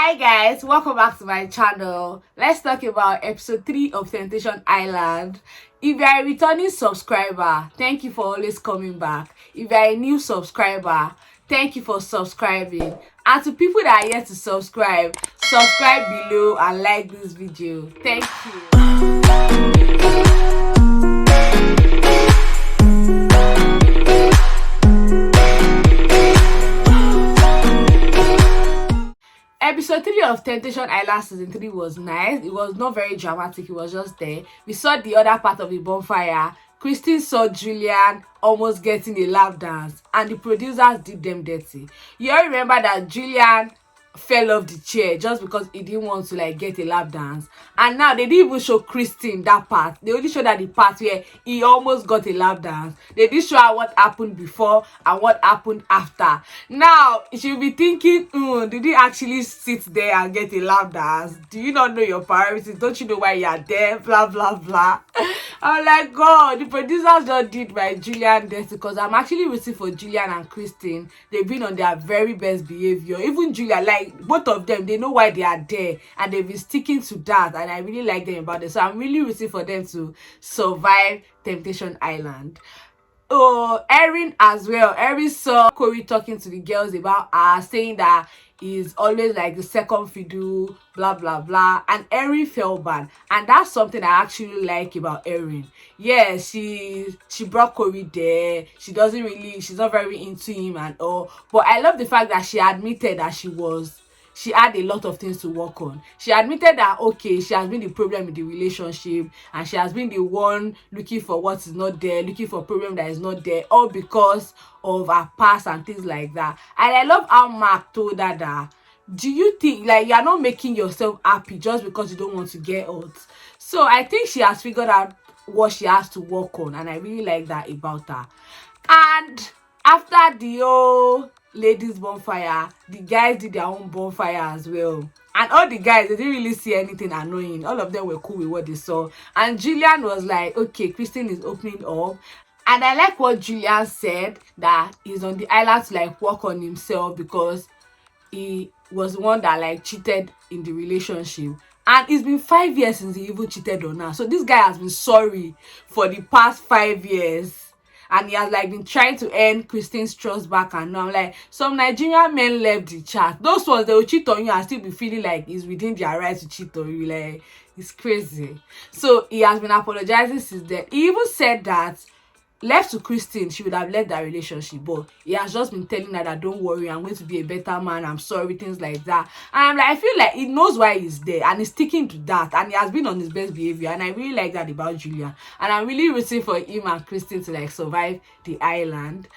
Hi guys, welcome back to my channel. Let's talk about episode 3 of Temptation Island. If you are a returning subscriber, thank you for always coming back. If you are a new subscriber, thank you for subscribing. And to people that are yet to subscribe below and like this video. Thank you. Episode 3 of Temptation Island season 3 was nice. It was not very dramatic, it was just there. We saw the other part of the bonfire. Kristen saw Julian almost getting a lap dance and the producers did them dirty. You all remember that Julian fell off the chair just because he didn't want to get a lap dance, and now they didn't even show Kristen that part. They only showed that the part where he almost got a lap dance. They didn't show her what happened before and what happened after. Now she'll be thinking, did he actually sit there and get a lap dance? Do you not know your priorities? Don't you know why you're there? Blah blah blah. I'm like, God, the producers just did my Julian dirty, because I'm actually rooting for Julian and Kristen. They've been on their very best behavior. Even Julian, both of them, they know why they are there and they've been sticking to that, and I really like them about it. So I'm really rooting for them to survive Temptation Island. Oh, Erin as well. Erin saw Corey talking to the girls about her, saying that he's always like the second fiddle, blah blah blah, and Erin felt bad, and that's something I actually like about Erin. Yeah, she brought Corey there. She's not very into him and all, but I love the fact that she admitted that she had a lot of things to work on. She admitted that, okay, she has been the problem in the relationship, and she has been the one looking for what is not there, looking for a problem that is not there, all because of her past and things like that. And I love how Mark told her that, do you think you're not making yourself happy just because you don't want to get out? So I think she has figured out what she has to work on, and I really like that about her. And after the whole ladies bonfire, the guys did their own bonfire as well, and all the guys, they didn't really see anything annoying. All of them were cool with what they saw, and Julian was like, okay, Kristen is opening up. And I like what Julian said, that he's on the island to work on himself, because he was the one that cheated in the relationship, and it's been 5 years since he even cheated on her. So this guy has been sorry for the past 5 years, and he has been trying to earn Kristen's trust back. And now some Nigerian men left the chat. Those ones, they will cheat on you and still be feeling like it's within their right to cheat on you. It's crazy. So he has been apologizing since then. He even said that left to Kristen, she would have left that relationship, but he has just been telling her that, don't worry, I'm going to be a better man, I'm sorry, things like that. And I feel like he knows why he's there, and he's sticking to that, and he has been on his best behavior, and I really like that about Julian. And I'm really rooting for him and Kristen to survive the island.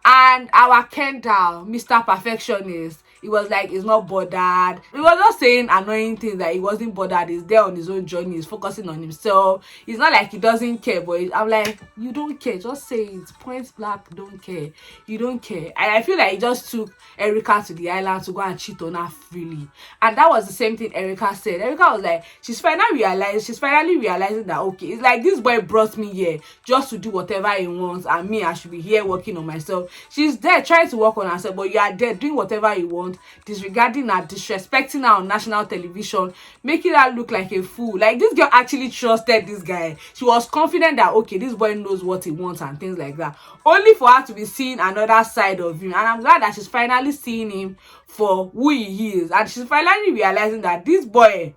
And our Kendal, Mr. Perfectionist, he was he's not bothered. He was not saying annoying things, that he wasn't bothered. He's there on his own journey. He's focusing on himself. It's not he doesn't care, but I'm you don't care. Just say it. Point blank, don't care. You don't care. And I feel he just took Erica to the island to go and cheat on her freely. And that was the same thing Erica said. Erica was she's finally realizing that, okay, it's this boy brought me here just to do whatever he wants, and me, I should be here working on myself. She's there trying to work on herself, but you are there doing whatever you want, disregarding her, disrespecting her on national television, making her look like a fool. This girl actually trusted this guy. She was confident that, okay, this boy knows what he wants and things like that, only for her to be seeing another side of him. And I'm glad that she's finally seeing him for who he is, and she's finally realizing that this boy,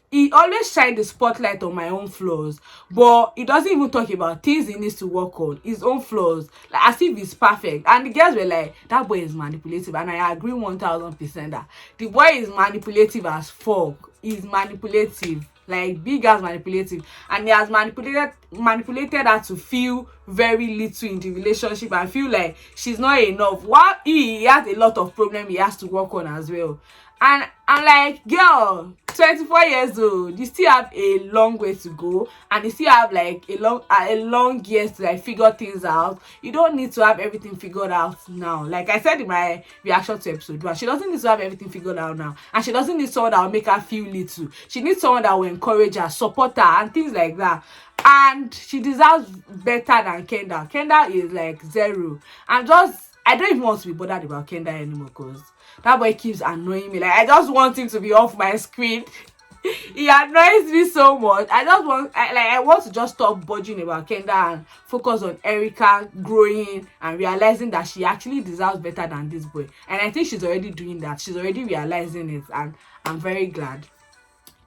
he always shine the spotlight on my own flaws, but he doesn't even talk about things he needs to work on, his own flaws, as if he's perfect. And the girls were that boy is manipulative, and I agree 1000% that the boy is manipulative as fuck. He's manipulative, big as manipulative, and he has manipulated her to feel very little in the relationship and feel she's not enough, while he has a lot of problem he has to work on as well. And I'm girl, 24 years old, you still have a long way to go, and you still have a long years to figure things out. You don't need to have everything figured out now. Like I said in my reaction to episode 1, she doesn't need to have everything figured out now, and she doesn't need someone that will make her feel little. She needs someone that will encourage her, support her, and things like that. And she deserves better than Kendal. Kendal is 0. I don't even want to be bothered about Kendal anymore because that boy keeps annoying me. Like, I just want him to be off my screen. He annoys me so much. I want to just stop budging about Kendal and focus on Erica growing and realizing that she actually deserves better than this boy. And I think she's already doing that. She's already realizing it, and I'm very glad.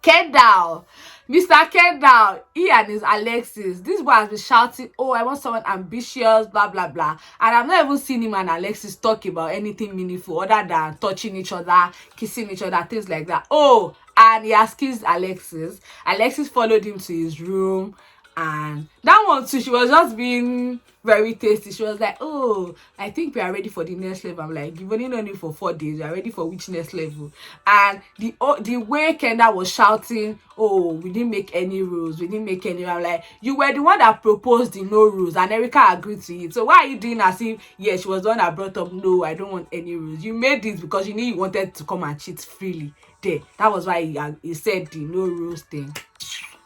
Kendal, Mr. Kendal, he and his Alexys. This boy has been shouting, "Oh, I want someone ambitious, blah blah blah." And I've not even seen him and Alexys talk about anything meaningful other than touching each other, kissing each other, things like that. Oh, and he has kissed Alexys. Alexys followed him to his room, and that one too, she was just being very tasty. She was like, "Oh, I think we are ready for the next level." I'm like, "You've only known it for 4 days. You are ready for which next level?" And the way Kendal was shouting, "Oh, we didn't make any rules. We didn't make any." I'm like, "You were the one that proposed the no rules, and Erica agreed to it. So why are you doing as if, yeah, she was the one that brought up, no, I don't want any rules. You made this because you knew you wanted to come and cheat freely. There, that was why he said the no rules thing."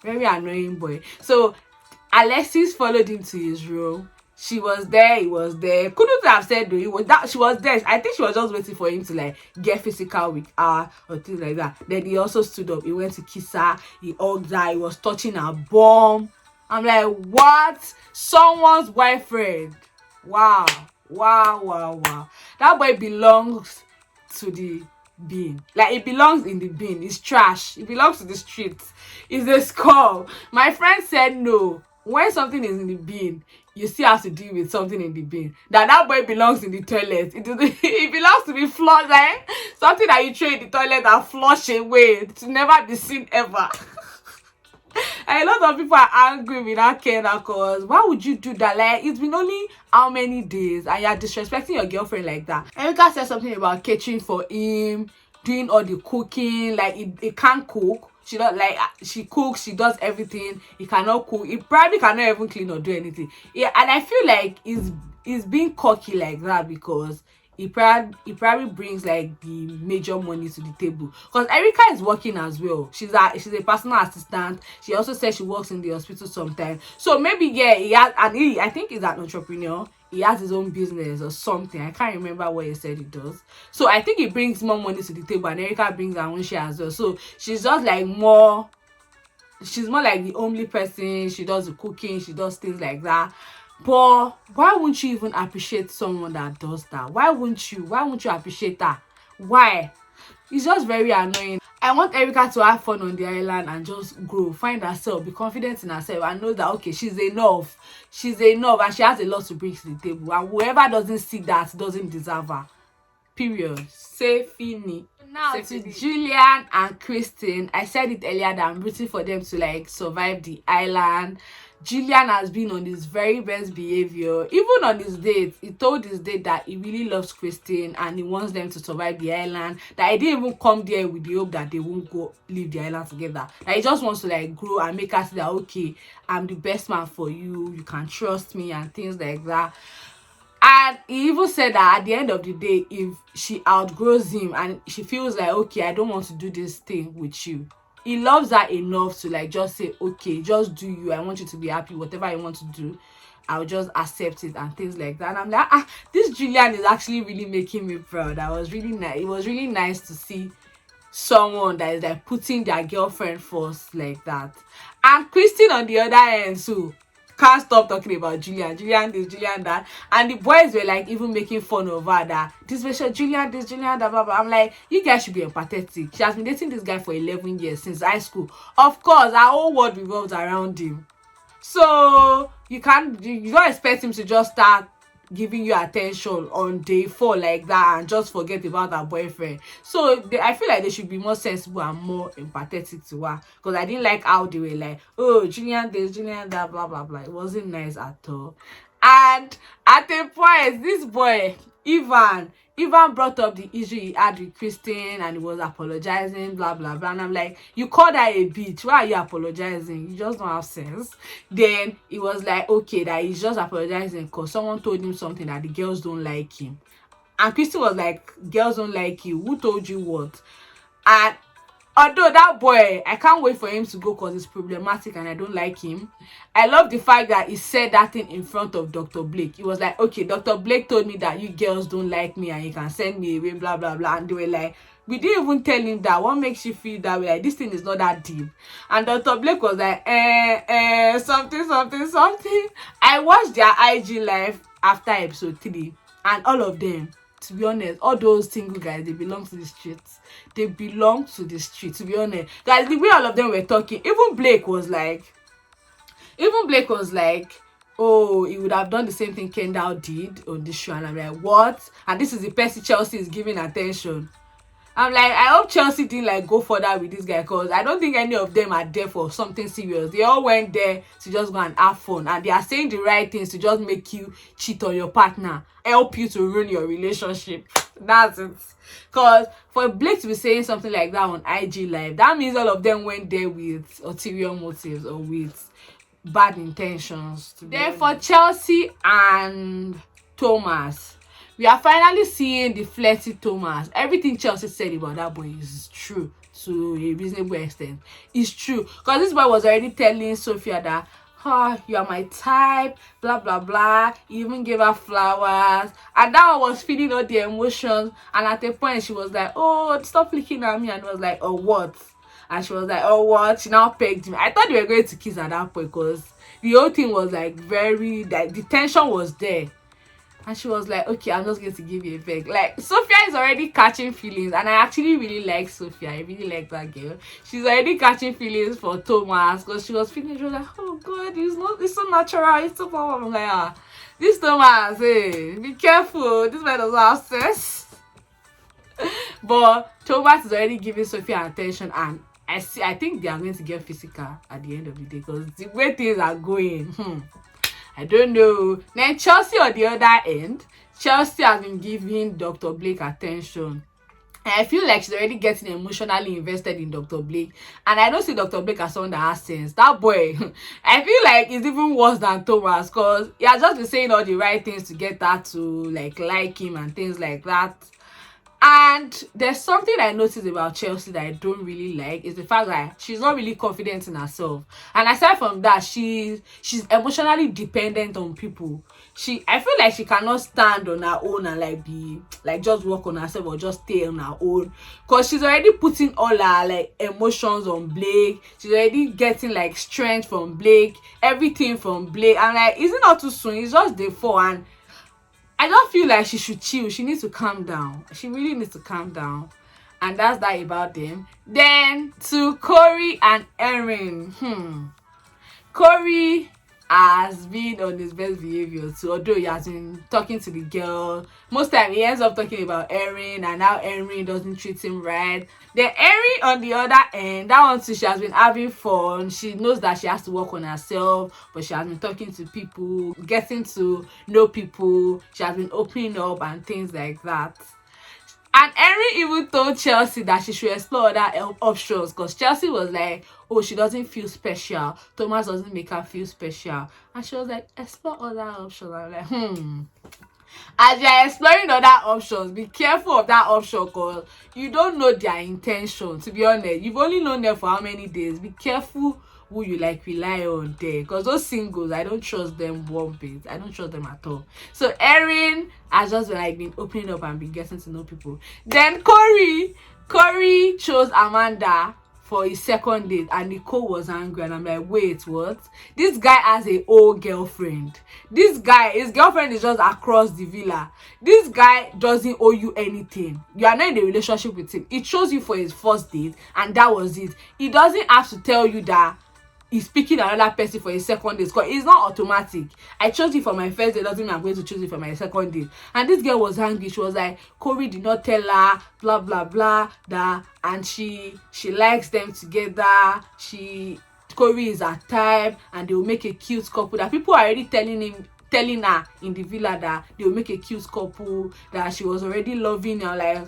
Very annoying boy. So Alexys followed him to his room. She was there, he was there. Couldn't have said though, he was that she was there. I think she was just waiting for him to like get physical with her or things like that. Then he also stood up, he went to kiss her, he hugged her, he was touching her bum. I'm like, what? Someone's boyfriend. Wow. That boy belongs to the bin. Like, it belongs in the bin. It's trash. It belongs to the streets. It's a skull. My friend said no. When something is in the bin, you still have to deal with something in the bin. That boy belongs in the toilet. It belongs to be flushed. Like something that you throw in the toilet and flush away to never be seen ever. And a lot of people are angry with that Kendal because why would you do that? Like, it's been only how many days and you're disrespecting your girlfriend like that. Erica said something about catering for him, doing all the cooking. Like, it can't cook. She don't like, she cooks, she does everything. He cannot cook. He probably cannot even clean or do anything. Yeah, and I feel like he's being cocky like that because he probably brings like the major money to the table. Because Erica is working as well. She's a personal assistant. She also says she works in the hospital sometimes. So maybe, yeah, I think he's an entrepreneur. He has his own business or something. I can't remember what he said he does. So I think he brings more money to the table, and Erica brings her own share as well. So she's just like she's more like the only person. She does the cooking, she does things like that. But why won't you even appreciate someone that does that? Why won't you appreciate that? Why? It's just very annoying. I want Erica to have fun on the island and just grow, find herself, be confident in herself, and know that, okay, she's enough, and she has a lot to bring to the table, and whoever doesn't see that doesn't deserve her. Period. Say fini. Now to Julian and Kristen, I said it earlier that I'm rooting for them to like survive the island. Julian has been on his very best behavior. Even on his date, he told his date that he really loves Kristen and he wants them to survive the island. That he didn't even come there with the hope that they won't go leave the island together. That he just wants to like grow and make her see that, okay, I'm the best man for you, you can trust me and things like that. And he even said that at the end of the day, if she outgrows him and she feels like, okay, I don't want to do this thing with you, he loves her enough to like just say, okay, just do you, I want you to be happy, whatever I want to do, I'll just accept it and things like that. And I'm like, this Julian is actually really making me proud. It was really nice to see someone that is like putting their girlfriend first like that. And Kristen on the other end too can't stop talking about Julian this, Julian that, and the boys were like even making fun of her that this special Julian this, Julian that, blah blah. I'm like, you guys should be empathetic. She has been dating this guy for 11 years since high school. Of course, our whole world revolves around him. So you don't expect him to just start giving you attention on day 4 like that and just forget about her boyfriend. So I feel like they should be more sensible and more empathetic to her, because I didn't like how they were like, oh, Julian this, Julian that, blah blah blah. It wasn't nice at all. And at a point, this boy Ivan brought up the issue he had with Kristen and he was apologizing, blah blah blah. And I'm like, you called her a bitch, why are you apologizing? You just don't have sense. Then he was like, okay, that he's just apologizing because someone told him something that the girls don't like him. And Kristen was like, girls don't like you, who told you what? And although that boy, I can't wait for him to go because it's problematic and I don't like him. I love the fact that he said that thing in front of Dr. Blake. He was like, okay, Dr. Blake told me that you girls don't like me and you can send me away, blah blah blah. And they were like, we didn't even tell him that. What makes you feel that way? Like, this thing is not that deep. And Dr. Blake was like, something, something, something. I watched their IG live after episode 3, and all of them, to be honest, all those single guys, they belong to the streets. They belong to the streets, to be honest. Guys, the way all of them were talking, even Blake was like, oh, he would have done the same thing Kendal did on this show. And I'm like, what? And this is the person Chelsea is giving attention. I'm like, I hope Chelsea didn't like go further with this guy, because I don't think any of them are there for something serious. They all went there to just go and have fun, and they are saying the right things to just make you cheat on your partner, help you to ruin your relationship. That's it. Because for Blake to be saying something like that on IG live, that means all of them went there with ulterior motives or with bad intentions. Then for Chelsea and Thomas, we are finally seeing the flirty Thomas. Everything Chelsea said about that boy is true to a reasonable extent. It's true. Because this boy was already telling Sophia that, you are my type, blah, blah, blah. He even gave her flowers. And that one was feeling all the emotions. And at a point, she was like, oh, stop looking at me. And I was like, oh, what? And she was like, oh, what? She now pegged me. I thought they were going to kiss at that point, because the whole thing was like very, like, the tension was there. And she was like, okay, I'm just going to give you a peg. Like, Sophia is already catching feelings. And I actually really like Sophia. I really like that girl. She's already catching feelings for Thomas. Because she was feeling, she was like, oh, God, it's so natural. It's so powerful. I'm like, this Thomas, hey, be careful. This man doesn't have sense. But Thomas is already giving Sophia attention. And I think they are going to get physical at the end of the day. Because the way things are going, I don't know. Then Chelsea on the other end, Chelsea has been giving Dr. Blake attention. And I feel like she's already getting emotionally invested in Dr. Blake. And I don't see Dr. Blake as someone that has sense. That boy, I feel like it's even worse than Thomas, because he has just been saying all the right things to get her to like him and things like that. And there's something I noticed about Chelsea that I don't really like, is the fact that she's not really confident in herself. And aside from that, she's emotionally dependent on people. I feel like she cannot stand on her own and like be like just work on herself or just stay on her own. Because she's already putting all her like emotions on Blake. She's already getting like strength from Blake, everything from Blake. And like, is it not too soon? It's just day 4, and I don't feel like she should chill. She needs to calm down. She really needs to calm down. And that's that about them. Then to Corey and Erin. Corey has been on his best behavior too, although he has been talking to the girl. Most time he ends up talking about Erin, and now Erin doesn't treat him right. Then Erin on the other end, that one too, she has been having fun. She knows that she has to work on herself, but she has been talking to people, getting to know people. She has been opening up and things like that. And Erin even told Chelsea that she should explore other options, because Chelsea was like, oh, she doesn't feel special. Thomas doesn't make her feel special. And she was like, explore other options. I'm like, As you are exploring other options, be careful of that option, because you don't know their intention. To be honest, you've only known them for how many days. Be careful who you like rely on there, because those singles, I don't trust them one bit. I don't trust them at all. So Erin has just been opening up and been getting to know people. Then Corey chose Amanda for his second date, and Nicole was angry. And I'm like, wait, what? This guy has a old girlfriend. His girlfriend is just across the villa. This guy doesn't owe you anything. You are not in a relationship with him. He chose you for his first date, and that was it. He doesn't have to tell you that he's picking another person for his second date, because it's not automatic. I chose you for my first date, doesn't mean I'm going to choose you for my second date. And this girl was angry. She was like, Corey did not tell her, blah blah blah, that, and she likes them together. Corey is her type, and they will make a cute couple. That people are already telling her in the villa that they will make a cute couple, that she was already loving her. Like,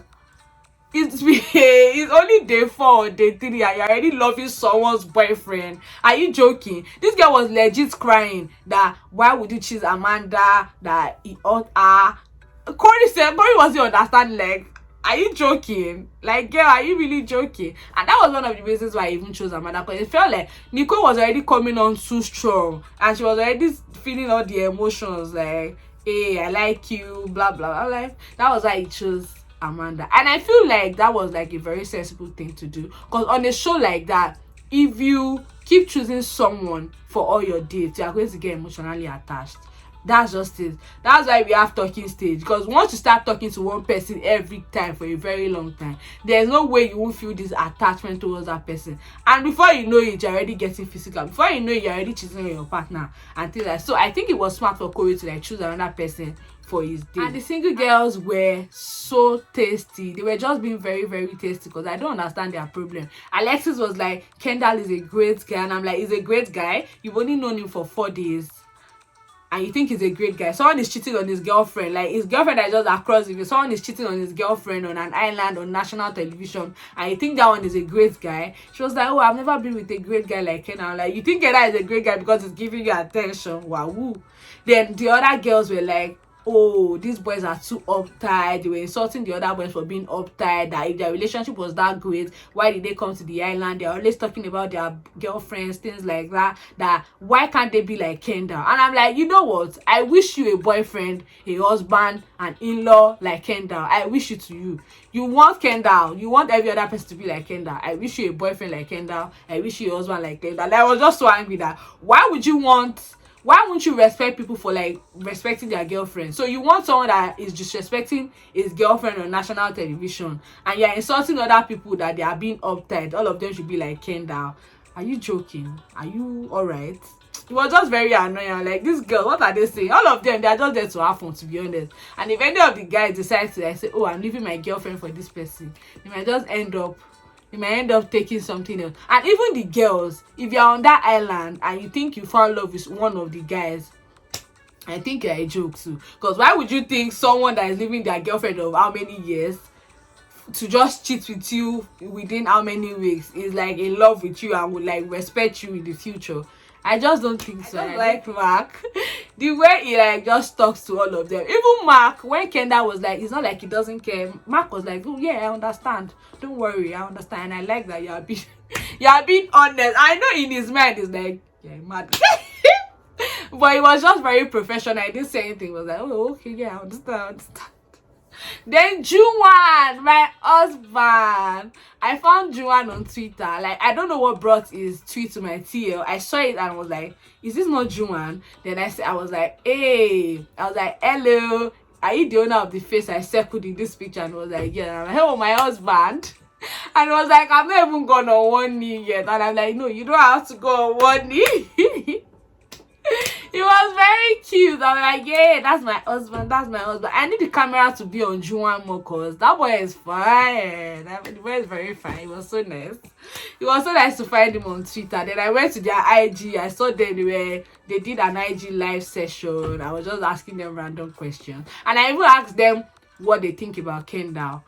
it's only day 4 or day 3 and you're already loving someone's boyfriend. Are you joking? This girl was legit crying that why would you choose Amanda, that he ought her. Corey wasn't understanding, like, Are you joking? Like, girl, are you really joking? And that was one of the reasons why I even chose Amanda, because it felt like Nicole was already coming on too strong, and she was already feeling all the emotions, like, hey, I like you, blah blah blah. Like, that was why I chose Amanda. And I feel like that was like a very sensible thing to do, because on a show like that, if you keep choosing someone for all your dates, you are going to get emotionally attached. That's just it. That's why we have talking stage, because once you start talking to one person every time for a very long time, there's no way you won't feel this attachment towards that person, and before you know it, you're already getting physical. Before you know it, you're already cheating on your partner and things like that. So I think it was smart for Corey to like choose another person for his date. And the single girls were so tasty. They were just being very, very tasty, because I don't understand their problem. Alexys was like, Kendal is a great guy, and I'm like, he's a great guy. You've only known him for 4 days and you think he's a great guy. Someone is cheating on his girlfriend, like his girlfriend is just across the way. Someone is cheating on his girlfriend on an island on national television, and you think that one is a great guy. She was like, oh, I've never been with a great guy like Ken. I'm like, you think Ken is a great guy because he's giving you attention? Wow. Then the other girls were like, oh, these boys are too uptight. They were insulting the other boys for being uptight, that if their relationship was that great, why did they come to the island? They're always talking about their girlfriends, things like that, that why can't they be like Kendal? And I'm like, you know what, I wish you a boyfriend, a husband, an in-law like Kendal. I wish it to you. You want Kendal, you want every other person to be like Kendal. I wish you a boyfriend like Kendal. I wish you a husband like Kendal. Like, I was just so angry that why won't you respect people for like respecting their girlfriend? So you want someone that is disrespecting his girlfriend on national television, and you're insulting other people that they are being uptight. All of them should be like Kendal. Are you joking? Are you alright? It was just very annoying. Like, this girl, what are they saying? All of them, they are just there to have fun, to be honest. And if any of the guys decide to like say, oh, I'm leaving my girlfriend for this person, they might just end up taking something else. And even the girls, if you're on that island and you think you fall in love with one of the guys, I think you're a joke too. Because why would you think someone that is leaving their girlfriend of how many years to just cheat with you within how many weeks is like in love with you and would like respect you in the future? I just don't think so. I like Mark. The way he like just talks to all of them. Even Mark, when Kendal was like, it's not like he doesn't care. Mark was like, oh yeah, I understand. Don't worry, I understand. And I like that you are being honest. I know in his mind he's like, yeah, mad. But he was just very professional. I didn't say anything. He was like, oh okay, yeah, I understand. Then Juwan, my husband, I found Juwan on Twitter. Like, I don't know what brought his tweet to my TL. I saw it and was like, is this not Juwan? Then I was like, hey, I was like, hello, are you the owner of the face I circled in this picture? And he was like, yeah. And I'm like, hello, my husband. And I was like, I'm not even gone on one knee yet. And I'm like, no, you don't have to go on one knee. It was very cute. I'm like, yeah, that's my husband. I need the camera to be on Juwan more, because that boy is fine. The boy is very fine. It was so nice. It was so nice to find him on Twitter. Then I went to their IG. I saw them. They did an IG live session. I was just asking them random questions. And I even asked them what they think about Kendal.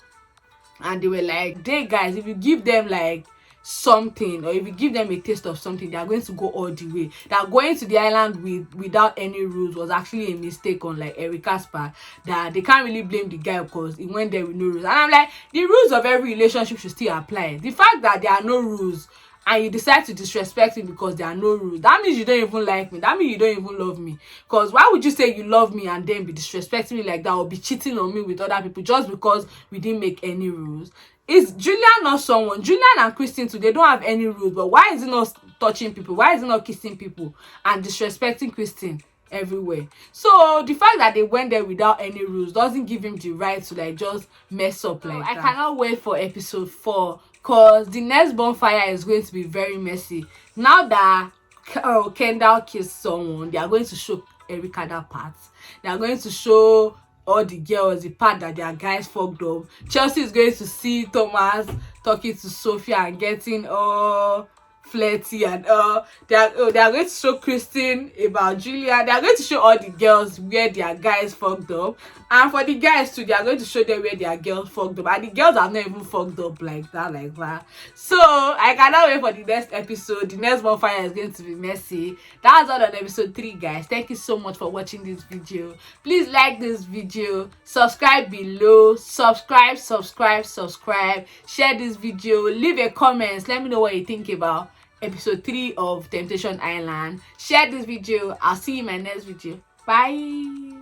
And they were like, they guys, if you give them like something, or if you give them a taste of something, they are going to go all the way. That going to the island without any rules was actually a mistake on like Erica's part, that they can't really blame the guy because he went there with no rules. And I'm like, the rules of every relationship should still apply. The fact that there are no rules and you decide to disrespect me because there are no rules, that means you don't even like me. That means you don't even love me. Because why would you say you love me and then be disrespecting me like that, or be cheating on me with other people just because we didn't make any rules? Is Julian not someone? Julian and Kristen too, they don't have any rules, but why is he not touching people? Why is he not kissing people and disrespecting Kristen everywhere? So the fact that they went there without any rules doesn't give him the right to like just mess up like that. I cannot wait for episode 4, because the next bonfire is going to be very messy. Now that Kendal kissed someone, they are going to show Erica that part. They are going to show all the girls the part that their guys fucked up. Chelsea is going to see Thomas talking to Sophia and getting all flirty, and they are going to show Kristen about Julian. They are going to show all the girls where their guys fucked up, and for the guys too, they are going to show them where their girls fucked up, and the girls are not even fucked up like that. So I cannot wait for the next episode. The next bonfire is going to be messy. That's all on episode 3, guys. Thank you so much for watching this video. Please like this video, subscribe below, subscribe, share this video, leave a comment, let me know what you think about episode 3 of Temptation Island. Share this video. I'll see you in my next video. Bye.